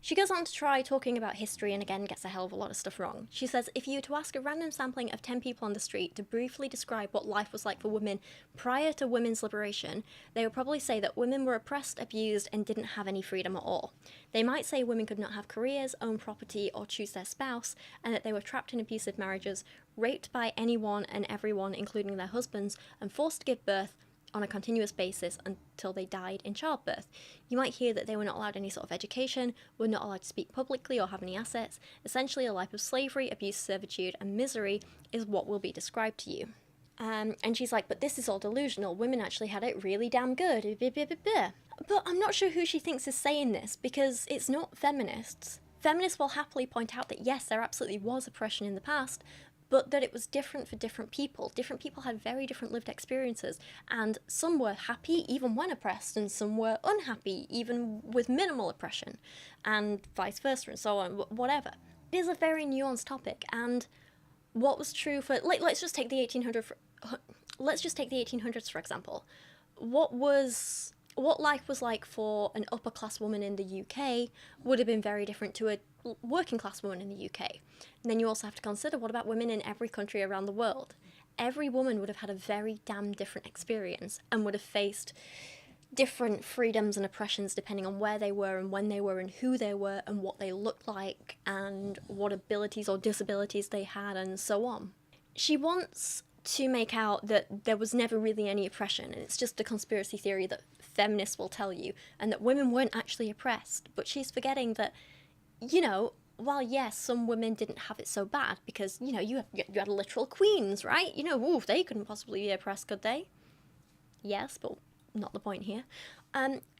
She goes on to try talking about history and again gets a hell of a lot of stuff wrong. She says if you were to ask a random sampling of 10 people on the street to briefly describe what life was like for women prior to women's liberation, they would probably say that women were oppressed, abused, and didn't have any freedom at all. They might say women could not have careers, own property, or choose their spouse, and that they were trapped in abusive marriages, raped by anyone and everyone, including their husbands, and forced to give birth on a continuous basis until they died in childbirth. You might hear that they were not allowed any sort of education, were not allowed to speak publicly or have any assets. Essentially, a life of slavery, abuse, servitude, and misery is what will be described to you. And she's like, but this is all delusional. Women actually had it really damn good. But I'm not sure who she thinks is saying this, because it's not feminists. Feminists will happily point out that yes, there absolutely was oppression in the past, but that it was different for different people. Different people had very different lived experiences, and some were happy even when oppressed, and some were unhappy even with minimal oppression, and vice versa, and so on, whatever. It is a very nuanced topic, and what was true for, let's just take the 1800s for example. What life was like for an upper class woman in the UK would have been very different to a working class woman in the UK. And then you also have to consider, what about women in every country around the world? Every woman would have had a very damn different experience and would have faced different freedoms and oppressions depending on where they were and when they were and who they were and what they looked like and what abilities or disabilities they had and so on. She wants to make out that there was never really any oppression, and it's just a conspiracy theory that feminists will tell you, and that women weren't actually oppressed. But she's forgetting that, while yes, some women didn't have it so bad, because, you had literal queens, right? Ooh, they couldn't possibly be oppressed, could they? Yes, but not the point here.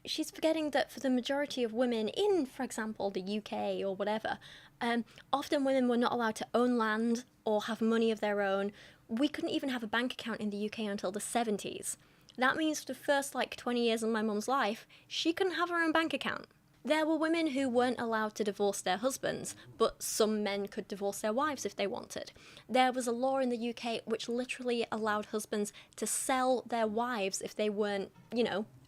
She's forgetting that for the majority of women in, for example, the UK or whatever, often women were not allowed to own land or have money of their own. We couldn't even have a bank account in the UK until the 70s. That means for the first 20 years of my mum's life, she couldn't have her own bank account. There were women who weren't allowed to divorce their husbands, but some men could divorce their wives if they wanted. There was a law in the UK which literally allowed husbands to sell their wives if they weren't,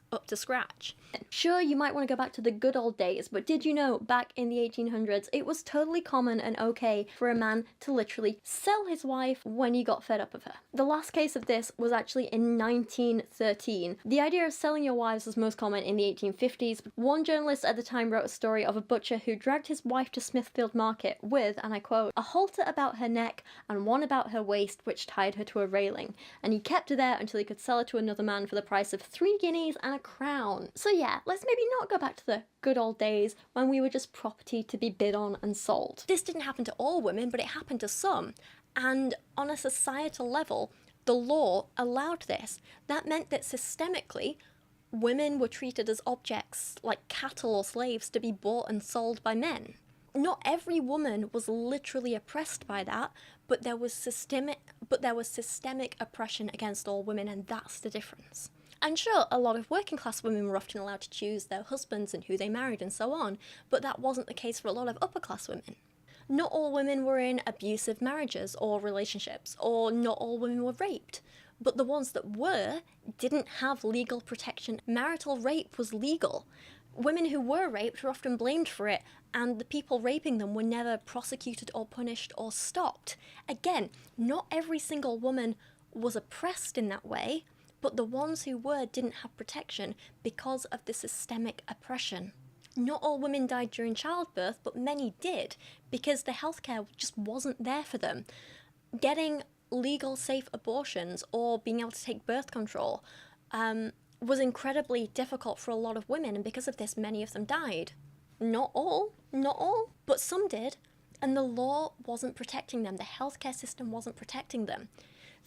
up to scratch. Sure, you might want to go back to the good old days, but did you know back in the 1800s it was totally common and okay for a man to literally sell his wife when he got fed up of her? The last case of this was actually in 1913. The idea of selling your wives was most common in the 1850s. One journalist at the time wrote a story of a butcher who dragged his wife to Smithfield Market with, and I quote, a halter about her neck and one about her waist which tied her to a railing, and he kept her there until he could sell her to another man for the price of 3 guineas and a crown. So yeah, let's maybe not go back to the good old days when we were just property to be bid on and sold. This didn't happen to all women, but it happened to some, and on a societal level, the law allowed this. That meant that systemically, women were treated as objects, like cattle or slaves to be bought and sold by men. Not every woman was literally oppressed by that, but there was systemic oppression against all women, and that's the difference. And sure, a lot of working class women were often allowed to choose their husbands and who they married and so on, but that wasn't the case for a lot of upper class women. Not all women were in abusive marriages or relationships, or not all women were raped, but the ones that were didn't have legal protection. Marital rape was legal. Women who were raped were often blamed for it, and the people raping them were never prosecuted or punished or stopped. Again, not every single woman was oppressed in that way, but the ones who were didn't have protection because of the systemic oppression. Not all women died during childbirth, but many did, because the healthcare just wasn't there for them. Getting legal, safe abortions or being able to take birth control was incredibly difficult for a lot of women, and because of this, many of them died. Not all, but some did, and the law wasn't protecting them. The healthcare system wasn't protecting them.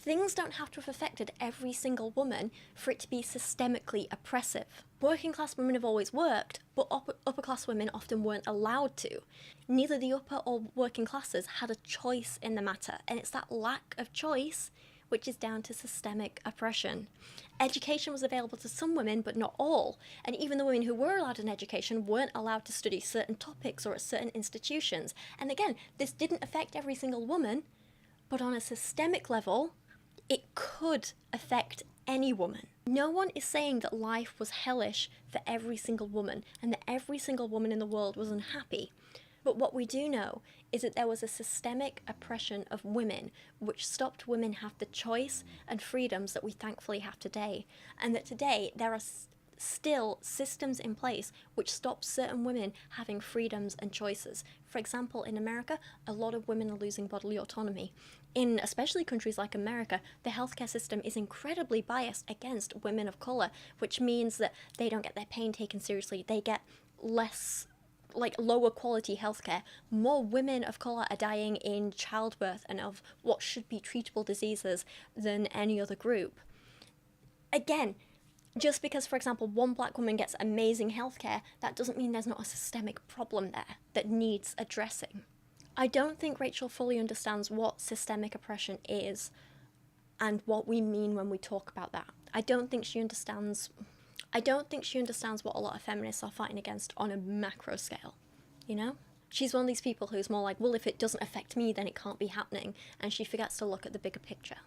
Things don't have to have affected every single woman for it to be systemically oppressive. Working class women have always worked, but upper class women often weren't allowed to. Neither the upper or working classes had a choice in the matter, and it's that lack of choice which is down to systemic oppression. Education was available to some women, but not all, and even the women who were allowed an education weren't allowed to study certain topics or at certain institutions. And again, this didn't affect every single woman, but on a systemic level, it could affect any woman. No one is saying that life was hellish for every single woman and that every single woman in the world was unhappy. But what we do know is that there was a systemic oppression of women which stopped women have the choice and freedoms that we thankfully have today. And that today there are still systems in place which stop certain women having freedoms and choices. For example, in America, a lot of women are losing bodily autonomy. In especially countries like America, the healthcare system is incredibly biased against women of colour, which means that they don't get their pain taken seriously. They get less, lower quality healthcare. More women of colour are dying in childbirth and of what should be treatable diseases than any other group. Again, just because, for example, one black woman gets amazing healthcare, that doesn't mean there's not a systemic problem there that needs addressing. I don't think Rachel fully understands what systemic oppression is and what we mean when we talk about that. I don't think she understands what a lot of feminists are fighting against on a macro scale, you know? She's one of these people who's more like, well, if it doesn't affect me, then it can't be happening, and she forgets to look at the bigger picture.